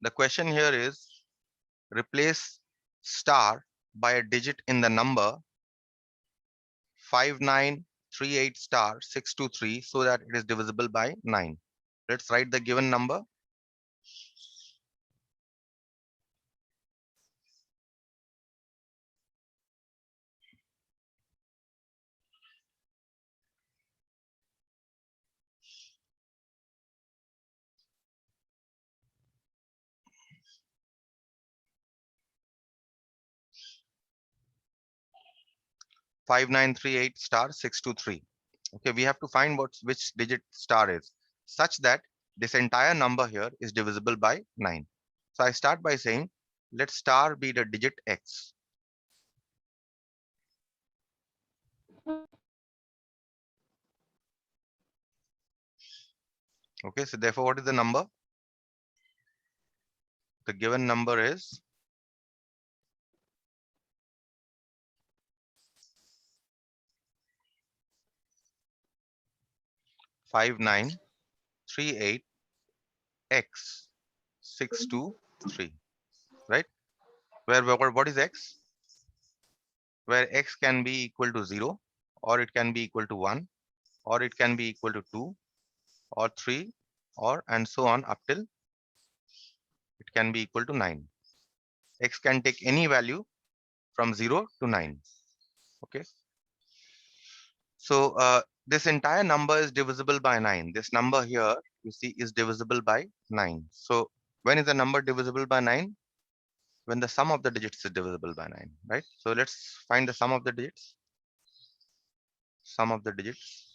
The question here is replace star by a digit in the number 5938 star 623 so that it is divisible by 9. Let's write the given number. 5938 star 623. Okay, we have to find which digit star is such that this entire number here is divisible by 9. So I start by saying let star be the digit x. Okay, so therefore what is the number? The given number is 5938 x 623, right? Where what is x? Where x can be equal to 0, or it can be equal to 1, or it can be equal to 2 or 3, or and so on up till it can be equal to 9. X can take any value from 0 to 9. Okay, so this entire number is divisible by 9. This number here you see is divisible by 9. So when is the number divisible by 9? When the sum of the digits is divisible by 9, right? So let's find the sum of the digits. Sum of the digits.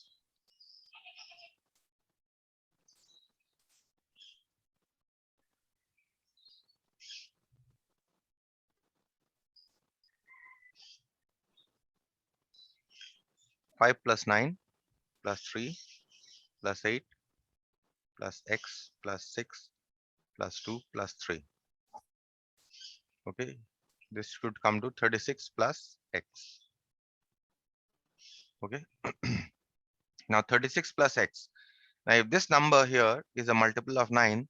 5 plus 9 plus 3 plus 8 plus x plus 6 plus 2 plus 3. Okay, this should come to 36 plus x. Okay, now 36 plus x. Now if this number here is a multiple of 9,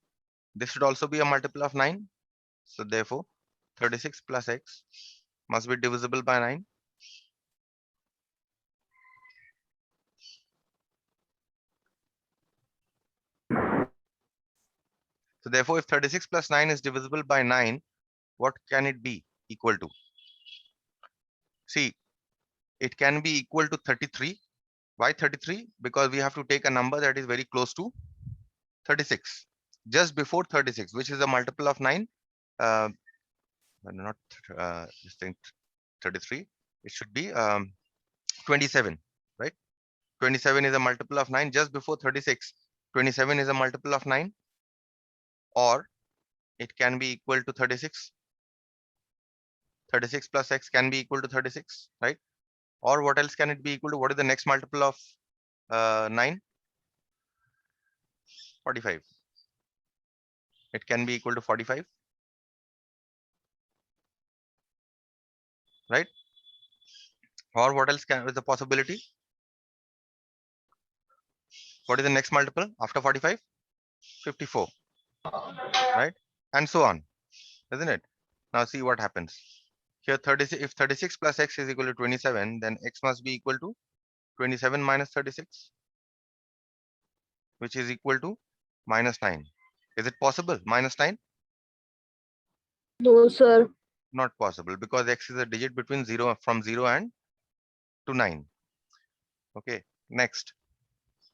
this should also be a multiple of 9. So therefore 36 plus x must be divisible by 9. So therefore if 36 plus 9 is divisible by 9, what can it be equal to? See, it can be equal to 33. Why 33? Because we have to take a number that is very close to 36, just before 36, which is a multiple of 9. Uh, not this thing 33. It should be 27, right? 27 is a multiple of 9 just before 36. 27 is a multiple of 9, or it can be equal to 36. 36 plus x can be equal to 36, right? Or what else can it be equal to? What is the next multiple of 9? 45. It can be equal to 45, right? Or what else is the possibility? What is the next multiple after 45? 54, right? And so on, isn't it? Now see what happens. Here 36, if 36 plus x is equal to 27, then x must be equal to 27 minus 36, which is equal to minus 9. Is it possible? Minus 9? No, sir. Not possible, because x is a digit between 0 from 0 and to 9. Okay, next.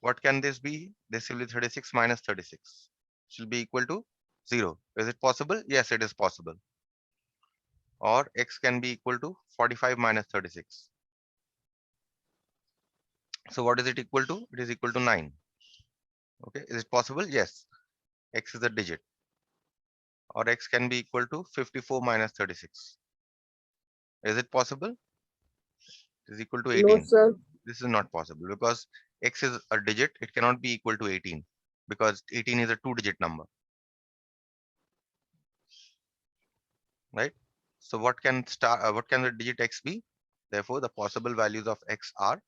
What can this be? This will be 36 minus 36. Should be equal to 0. Is it possible? Yes, it is possible. Or x can be equal to 45 minus 36. So what is it equal to? It is equal to 9. Okay, is it possible? Yes. X is a digit. Or x can be equal to 54 minus 36. Is it possible? It is equal to No, 18. sir. This is not possible because x is a digit. It cannot be equal to 18 because 18 is a two-digit number, right? So what can the digit x be? Therefore, the possible values of x are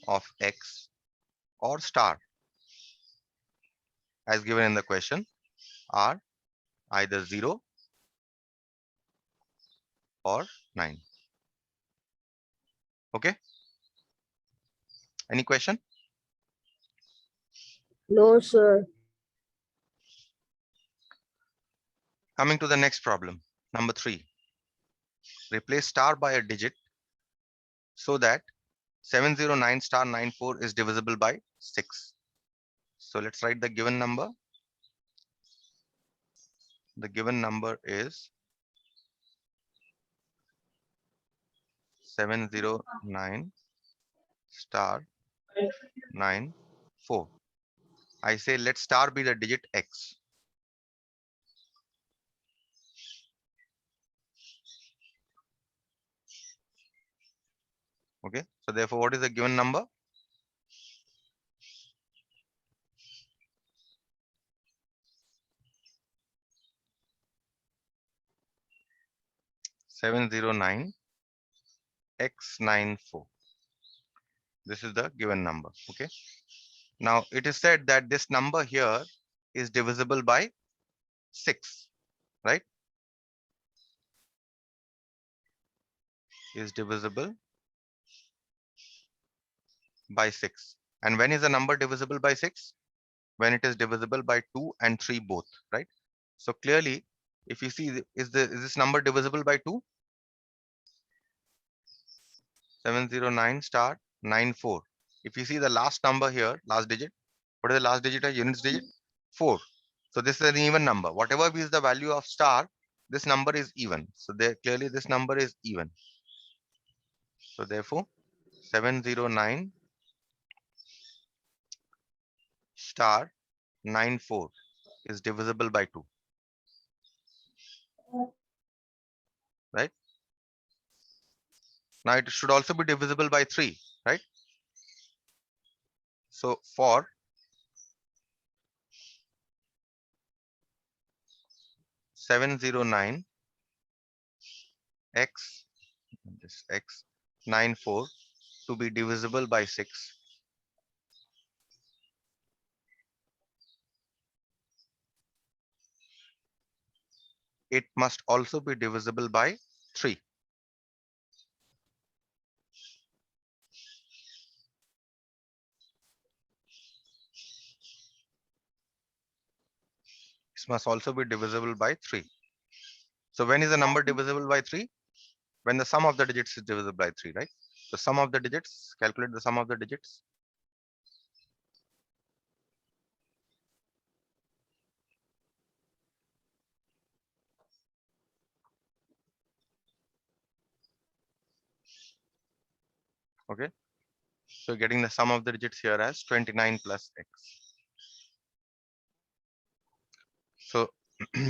of x or star as given in the question are either 0 or 9. Okay. Any question? No, sir. Coming to the next problem, number 3. Replace star by a digit so that 709 star 94 is divisible by 6. So let's write the given number. The given number is 709 star 94. I say let star be the digit x. Okay. So therefore, what is the given number? 709 x94. This is the given number. Okay. Now it is said that this number here is divisible by 6, right? Is divisible by 6. And when is a number divisible by 6? When it is divisible by 2 and 3 both, right? So clearly, if you see, is this number divisible by 2? 709 star 94. If you see the last number here, last digit, what is the last digit or units digit? 4. So this is an even number. Whatever is the value of star, this number is even. So there clearly this number is even. So therefore 709 star 94 is divisible by 2, right? Now it should also be divisible by 3, right? So for 709 x, this x 94 to be divisible by 6, it must also be divisible by 3. It must also be divisible by 3. So when is the number divisible by 3? When the sum of the digits is divisible by 3, right? The sum of the digits, calculate the sum of the digits. Okay. So getting the sum of the digits here as 29 plus x. So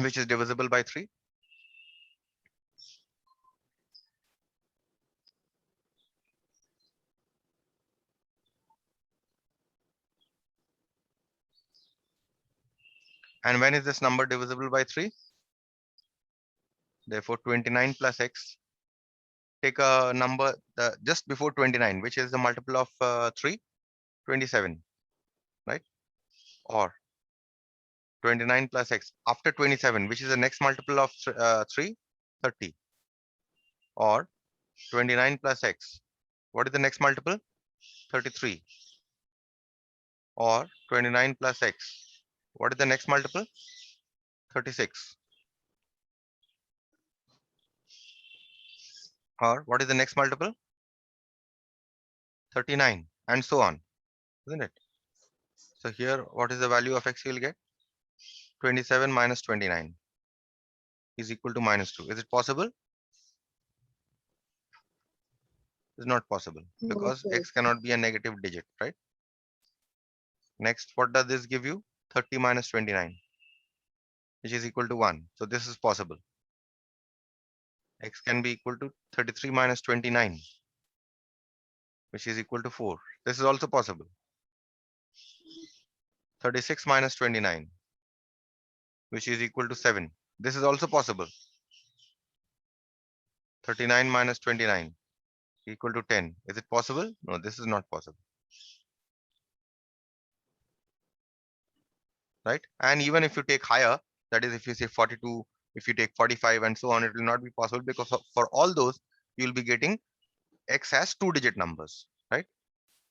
which is divisible by 3? And when is this number divisible by 3? Therefore 29 plus x. Take a number just before 29, which is the multiple of 3, 27, right? Or 29 plus x after 27, which is the next multiple of 3, 30. Or 29 plus x. What is the next multiple? 33. Or 29 plus x. What is the next multiple? 36. Or what is the next multiple? 39, and so on, isn't it? So here, what is the value of x you will get? 27 minus 29 is equal to minus 2. Is it possible? It's not possible No, because sir. x cannot be a negative digit, right? Next, what does this give you? 30 minus 29, which is equal to 1. So this is possible. X can be equal to 33 minus 29, which is equal to 4. This is also possible. 36 minus 29, which is equal to 7. This is also possible. 39 minus 29 equal to 10. Is it possible? No, this is not possible. right? And even if you take higher, that is if you say 42, if you take 45 and so on, it will not be possible because for all those, you will be getting x as 2-digit numbers, right?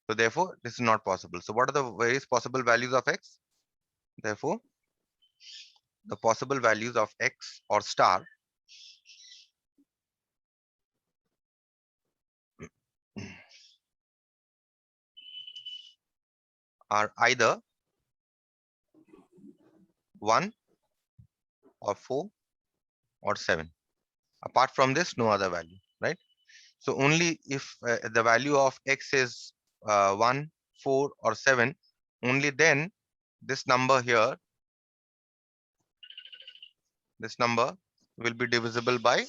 So therefore, this is not possible. So what are the various possible values of x? Therefore, the possible values of x or star are either 1 or 4 or 7. Apart from this, no other value, right? So only if the value of x is 1, 4 or 7, only then this number here, this number will be divisible by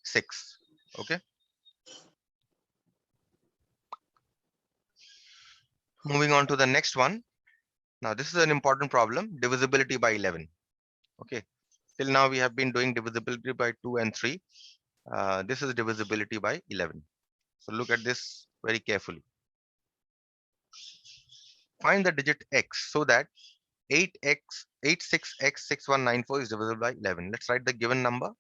6. Okay. Moving on to the next one. Now this is an important problem, divisibility by 11. Okay. Till now we have been doing divisibility by 2 and 3. This is divisibility by 11. So look at this very carefully. Find the digit x so that 86x6194 is divisible by 11. Let's write the given number.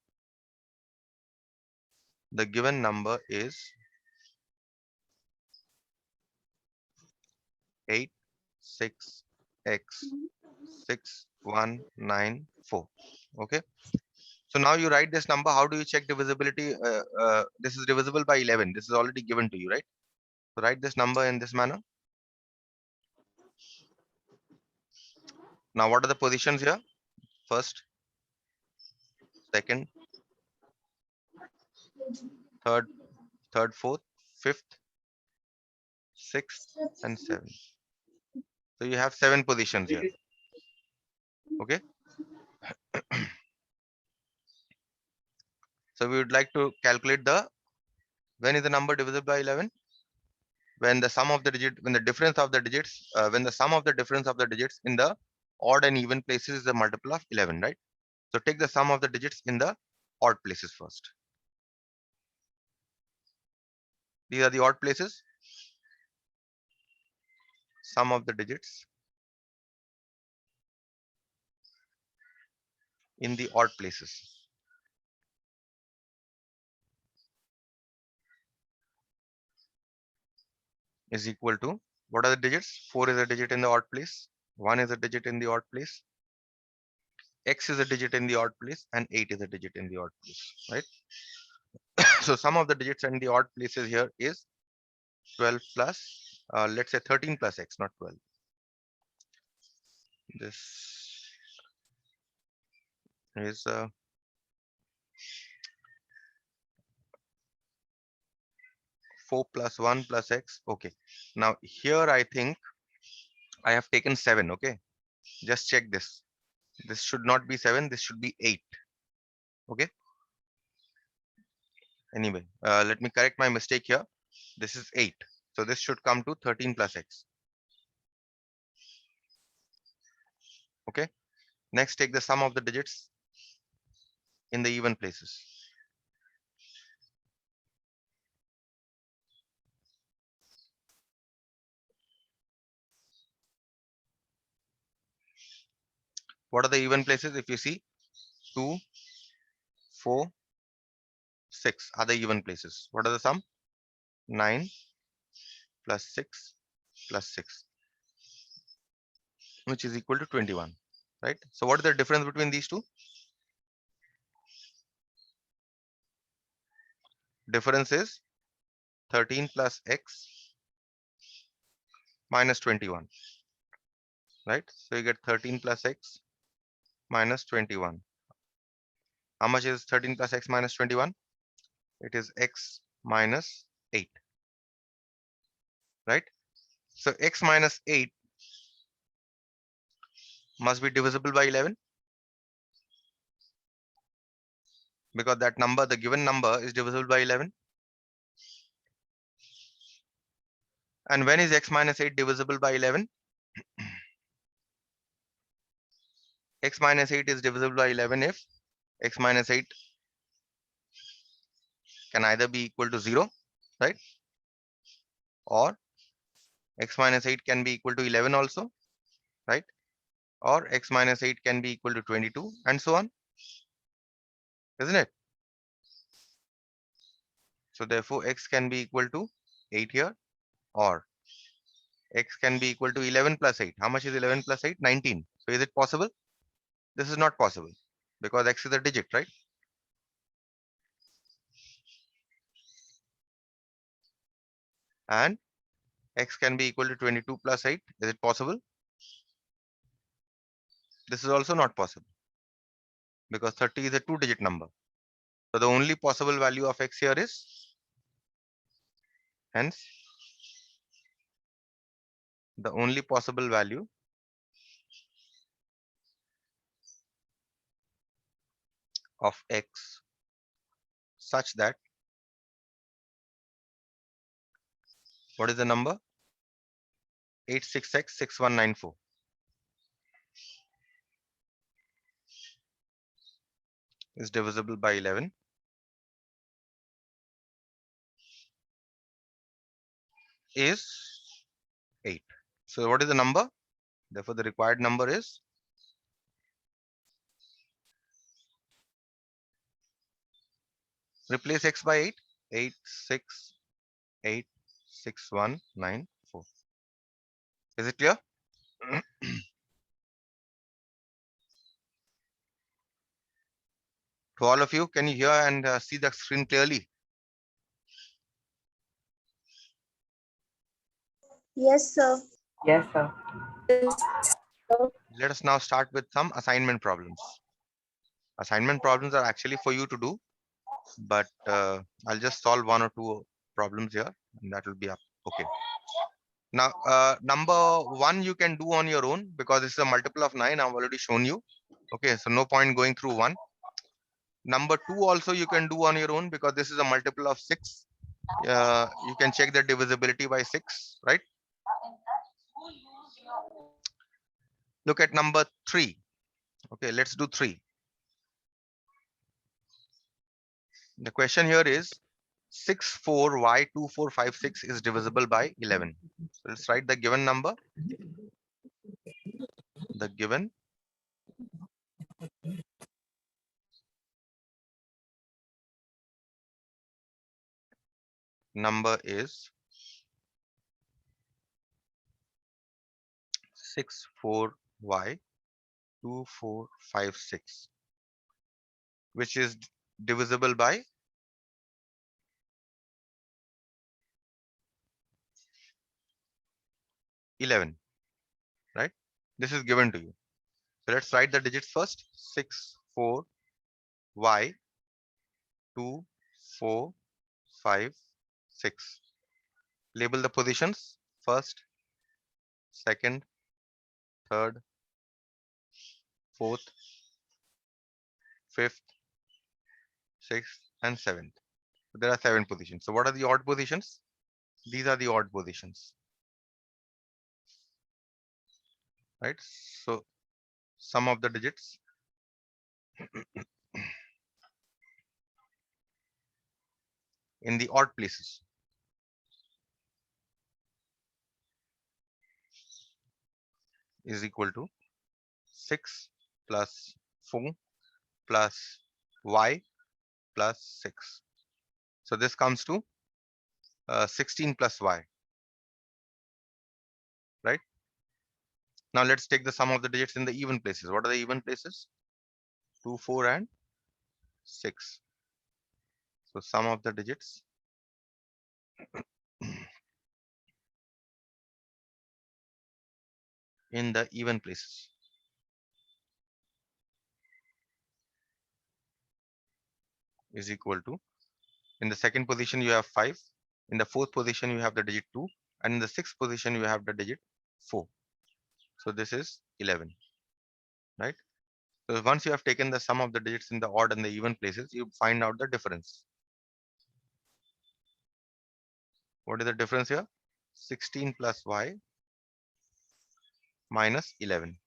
The given number is 86x6194. Okay. So now you write this number. How do you check divisibility? This is divisible by 11. This is already given to you, right? So write this number in this manner. Now what are the positions here? First, second, third, fourth, fifth, sixth, and seventh. So you have 7 positions here. Okay. So we would like to calculate when is the number divisible by 11? When the sum of the digit, when the difference of the digits, when the sum of the difference of the digits in the odd and even places is a multiple of 11, right? So take the sum of the digits in the odd places first. These are the odd places. Sum of the digits in the odd places is equal to, what are the digits? 4 is a digit in the odd place, 1 is a digit in the odd place, x is a digit in the odd place, and 8 is a digit in the odd place, right? So sum of the digits in the odd places here is 12 plus, let's say 13 plus x, not 12. This is 4 plus 1 plus x. Okay. Now here I think I have taken 7. Okay. Just check this. This should not be 7. This should be 8. Okay. Anyway, let me correct my mistake here. This is 8. So this should come to 13 plus x. Okay. Next, take the sum of the digits in the even places. What are the even places? If you see, 2, 4, 6 are the even places. What are the sum? 9 plus 6 plus 6, which is equal to 21, right? So what is the difference between these two? Difference is 13 plus x minus 21, right? So you get 13 plus x minus 21. How much is 13 plus x minus 21? It is x minus 8, right? So x minus 8 must be divisible by 11, because that number, the given number, is divisible by 11. And when is x minus 8 divisible by 11? X minus 8 is divisible by 11 if x minus 8 can either be equal to 0, right? Or x minus 8 can be equal to 11 also, right? or x minus 8 can be equal to 22 and so on, isn't it? So therefore x can be equal to 8 here, or x can be equal to 11 plus 8. How much is 11 plus 8? 19. So is it possible? This is not possible because x is a digit, right? And x can be equal to 22 plus 8. Is it possible? This is also not possible because 30 is a two-digit number. So the only possible value of x here is, hence, the only possible value of x such that, what is the number? 86x6194 is divisible by 11 is 8. So what is the number? Therefore, the required number is replace x by 8, 8686194. Is it clear? To all of you, can you hear and see the screen clearly? Yes, sir. Yes, sir. Let us now start with some assignment problems. Assignment problems are actually for you to do, but I'll just solve one or two problems here, and that will be up. Okay. Now, number one you can do on your own because this is a multiple of 9. I've already shown you. Okay, so no point going through one. Number two also you can do on your own because this is a multiple of 6. You can check the divisibility by 6, right? Look at number 3. Okay, let's do 3. The question here is 64y2456 is divisible by 11. So let's write the given number. The given number is 64y2456, which is divisible by 11, right? This is given to you. So let's write the digits first. 64y2456. Label the positions: first, second, third, fourth, fifth, sixth, and seventh. So there are 7 positions. So what are the odd positions? These are the odd positions, right? So sum of the digits in the odd places is equal to 6 plus 4 plus y plus 6. So this comes to 16 plus y, right? Now let's take the sum of the digits in the even places. What are the even places? 2, 4, and 6. So sum of the digits in the even places is equal to, in the second position you have 5, in the fourth position you have the digit 2, and in the sixth position you have the digit 4. So this is 11, right? So once you have taken the sum of the digits in the odd and the even places, you find out the difference. What is the difference here? 16 plus y minus 11,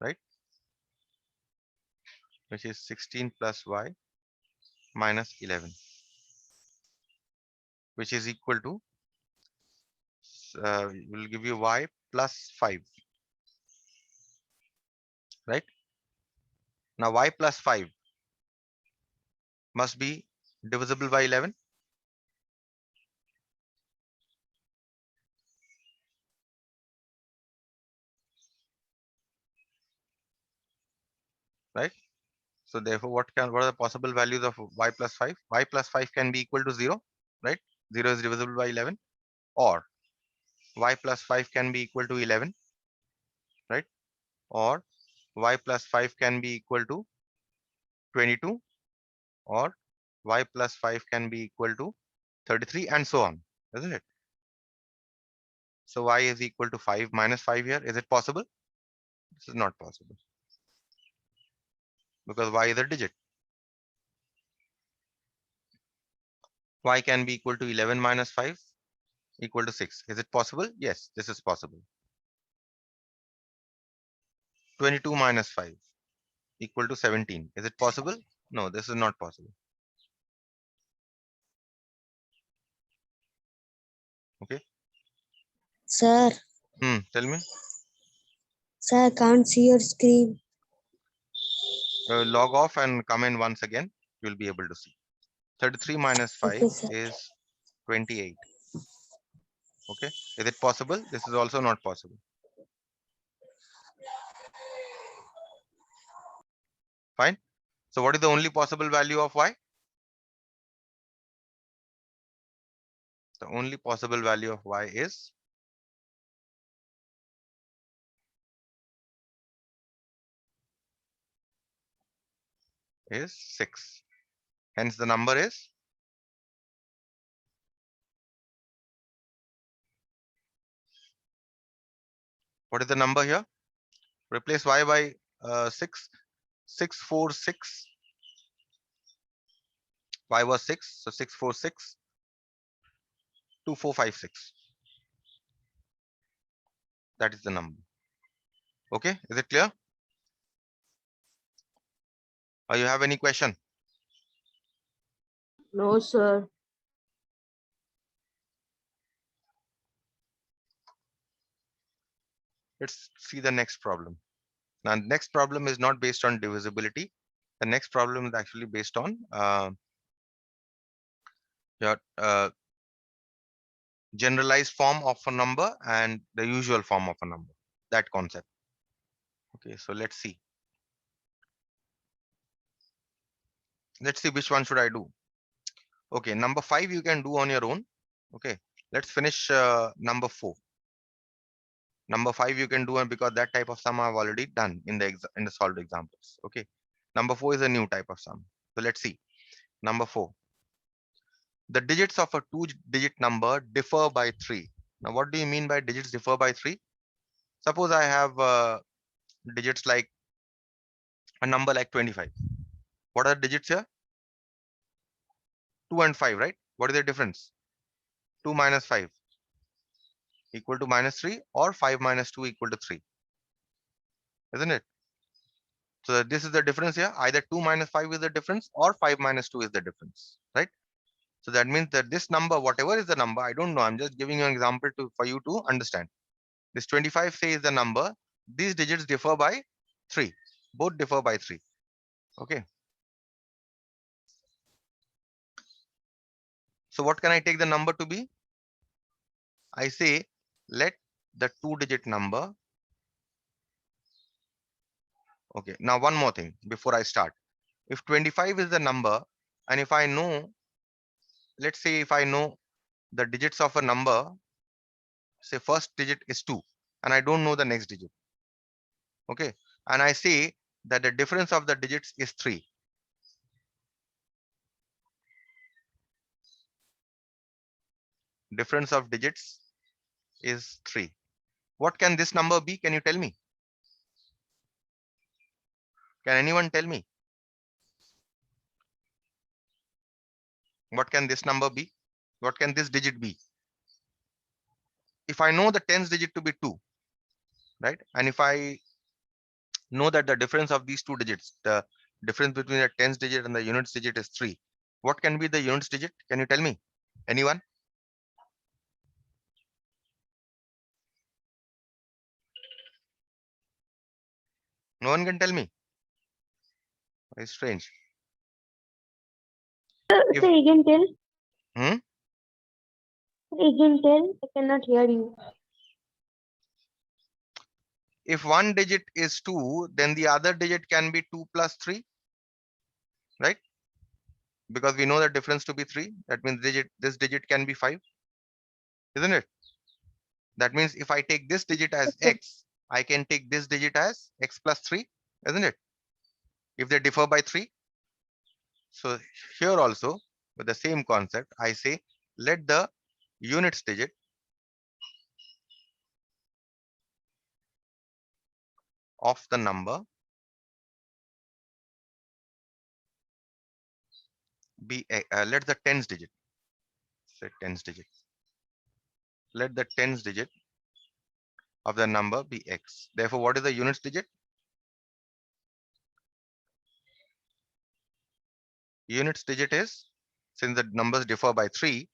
right? Which is 16 plus y minus 11, which is equal to, will give you y plus 5. Now y plus 5 must be divisible by 11. Right? So therefore, what are the possible values of y plus 5? Y plus 5 can be equal to 0, right? 0 is divisible by 11. Or y plus 5 can be equal to 11, right? Or y plus 5 can be equal to 22, or y plus 5 can be equal to 33, and so on, isn't it? So y is equal to 5 minus 5 here. Is it possible? This is not possible because y is a digit. Y can be equal to 11 minus 5 equal to 6. Is it possible? Yes, this is possible. 22 minus 5 equal to 17. Is it possible? No, this is not possible. Okay. Sir, Tell me. sir, I can't see your screen. Log off and come in once again. You'll be able to see. 33 minus 5 Okay, sir. is 28. Okay. Is it possible? This is also not possible. Fine. So what is the only possible value of y? The only possible value of y is is 6. Hence the number is, what is the number here? Replace y by 6. 646. Y was 6, so 646 2456. That is the number. Okay, is it clear? Or you have any question? No, sir. Let's see the next problem. Now, next problem is not based on divisibility. The next problem is actually based on your generalized form of a number and the usual form of a number. That concept. Okay, so let's see. Let's see which one should I do. Okay, number 5 you can do on your own. Okay, let's finish number 4. Number 5 you can do, and because that type of sum I've already done in the solved examples. Okay, number 4 is a new type of sum. So let's see. Number 4. The digits of a 2-digit number differ by 3. Now, what do you mean by digits differ by 3? Suppose I have digits like a number like 25. What are the digits here? 2 and 5, right? What is the difference? 2 minus 5 equal to minus 3, or 5 minus 2 equal to 3, isn't it? So this is the difference here. Either 2 minus 5 is the difference, or 5 minus 2 is the difference, right? So that means that this number, whatever is the number, I don't know. I'm just giving you an example for you to understand. This 25 says the number. These digits differ by 3. Both differ by 3. Okay. So what can I take the number to be? I say let the 2-digit number. Okay. Now one more thing before I start. If 25 is the number, and if I know, let's say if I know the digits of a number, say first digit is 2, and I don't know the next digit. Okay. And I say that the difference of the digits is 3. Difference of digits is 3. What can this number be? Can you tell me? Can anyone tell me? What can this number be? What can this digit be? If I know the tens digit to be 2, right? And if I know that the difference of these two digits, the difference between the tens digit and the units digit is 3, what can be the units digit? Can you tell me? Anyone? No one can tell me. Very strange. Sir, If again tell. hmm? Again tell. I cannot hear you. If one digit is 2, then the other digit can be 2 plus 3, right? Because we know the difference to be 3. That means this digit can be 5, isn't it? That means if I take this digit as Yes, sir. x, I can take this digit as x plus 3, isn't it? If they differ by 3. So here also, with the same concept, I say let the units digit of the number be let the tens digit, say tens digit, let the tens digit of the number be x. Therefore, what is the units digit? Units digit is, since the numbers differ by 3,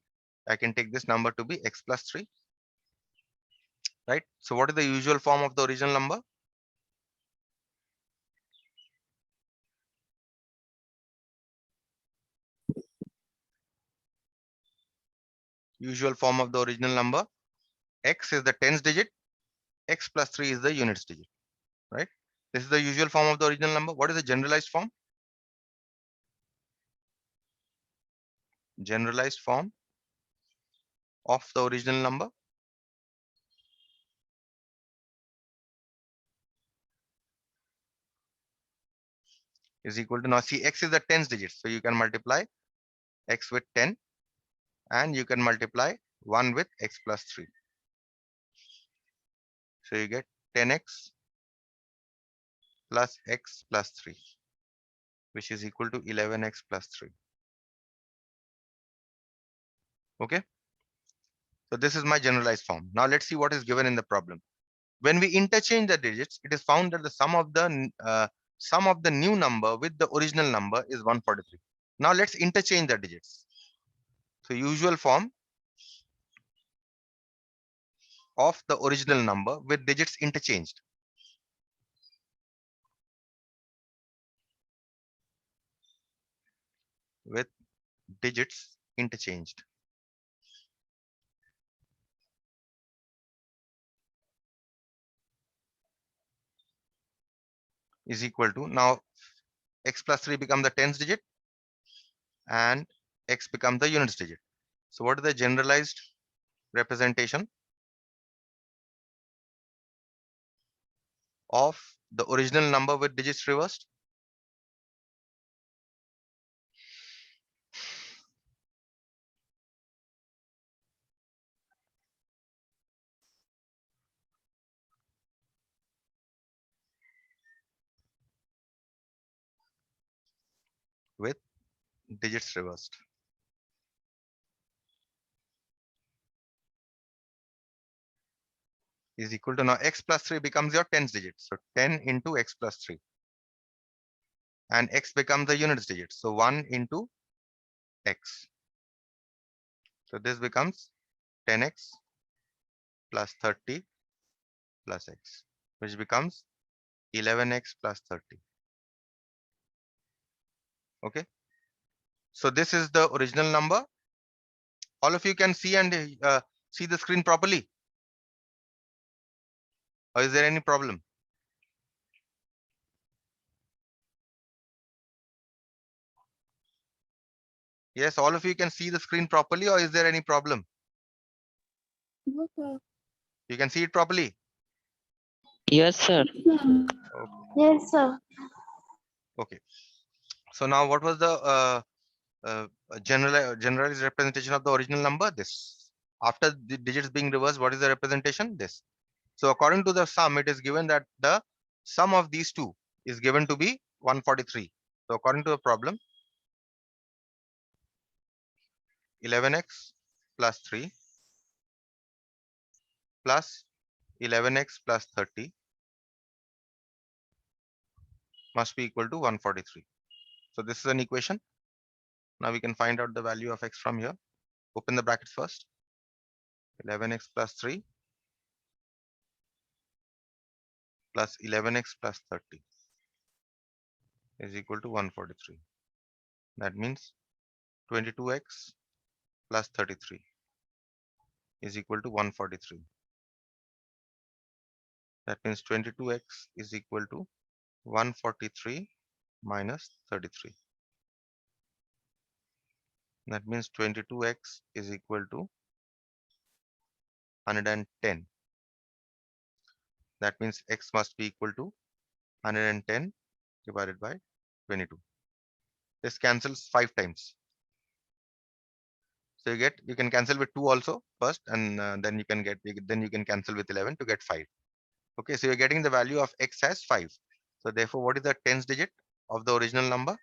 I can take this number to be x plus 3, right? So what is the usual form of the original number? Usual form of the original number, x is the tens digit, x plus 3 is the units digit, right? This is the usual form of the original number. What is the generalized form? Generalized form of the original number is equal to, now see, x is the tens digit, so you can multiply x with 10 and you can multiply 1 with x plus 3. So you get 10x plus x plus 3, which is equal to 11x plus 3. Okay, so this is my generalized form. Now let's see what is given in the problem. When we interchange the digits, it is found that the sum of the new number with the original number is 143. Now let's interchange the digits. So usual form of the original number with digits interchanged. With digits interchanged is equal to, now x plus 3 become the tens digit and x becomes the units digit. So what is the generalized representation of the original number with digits reversed? With digits reversed is equal to, now x plus 3 becomes your tens digit. So 10 into x plus 3 and x becomes the units digit. So 1 into x. So this becomes 10x plus 30 plus x, which becomes 11x plus 30. Okay. So this is the original number. All of you can see and see the screen properly. Or is there any problem? Yes, all of you can see the screen properly, or is there any problem? You can see it properly. Yes, sir. Yes, sir. Okay. So now what was the generalized representation of the original number? This. After the digits being reversed, what is the representation? This. So according to the sum, it is given that the sum of these two is given to be 143. So according to the problem, 11x plus 3 plus 11x plus 30 must be equal to 143. So this is an equation. Now we can find out the value of x from here. Open the brackets first. 11x plus 3 plus 11x plus 30. is equal to 143. That means 22x plus 33 is equal to 143. That means 22x is equal to 143 minus 33. That means 22x is equal to 110. That means x must be equal to 110 divided by 22. This cancels 5 times. So you can cancel with 2 also first, and then you can cancel with 11 to get 5. Okay, so you're getting the value of x as 5. So therefore, what is the tens digit of the original number?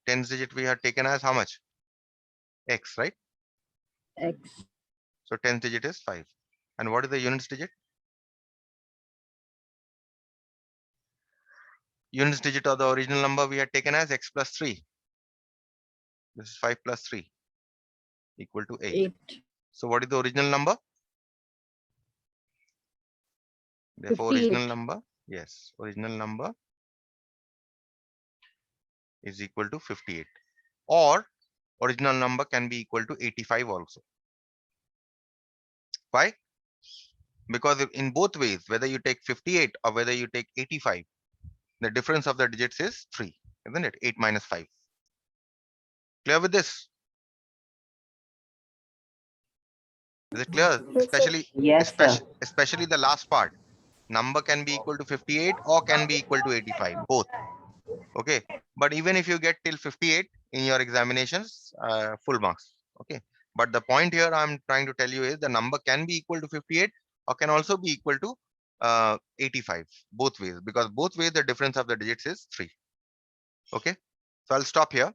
Tens digit we have taken as how much? X, right? X. So tens digit is 5. And what is the units digit? Units digit of the original number we had taken as x plus 3. This is 5 plus 3 equal to 8. 8. So what is the original number? Therefore, 58. original number, yes, original number is equal to 58. Or original number can be equal to 85 also. Why? Because in both ways, whether you take 58 or whether you take 85, the difference of the digits is 3, isn't it? 8 minus 5. Clear with this? Is it clear? Yes, sir. Especially the last part. Number can be equal to 58 or can be equal to 85, both. Okay. But even if you get till 58 in your examinations, full marks. Okay. But the point here I'm trying to tell you is the number can be equal to 58 or can also be equal to 85, both ways, because both ways the difference of the digits is 3. Okay. So I'll stop here.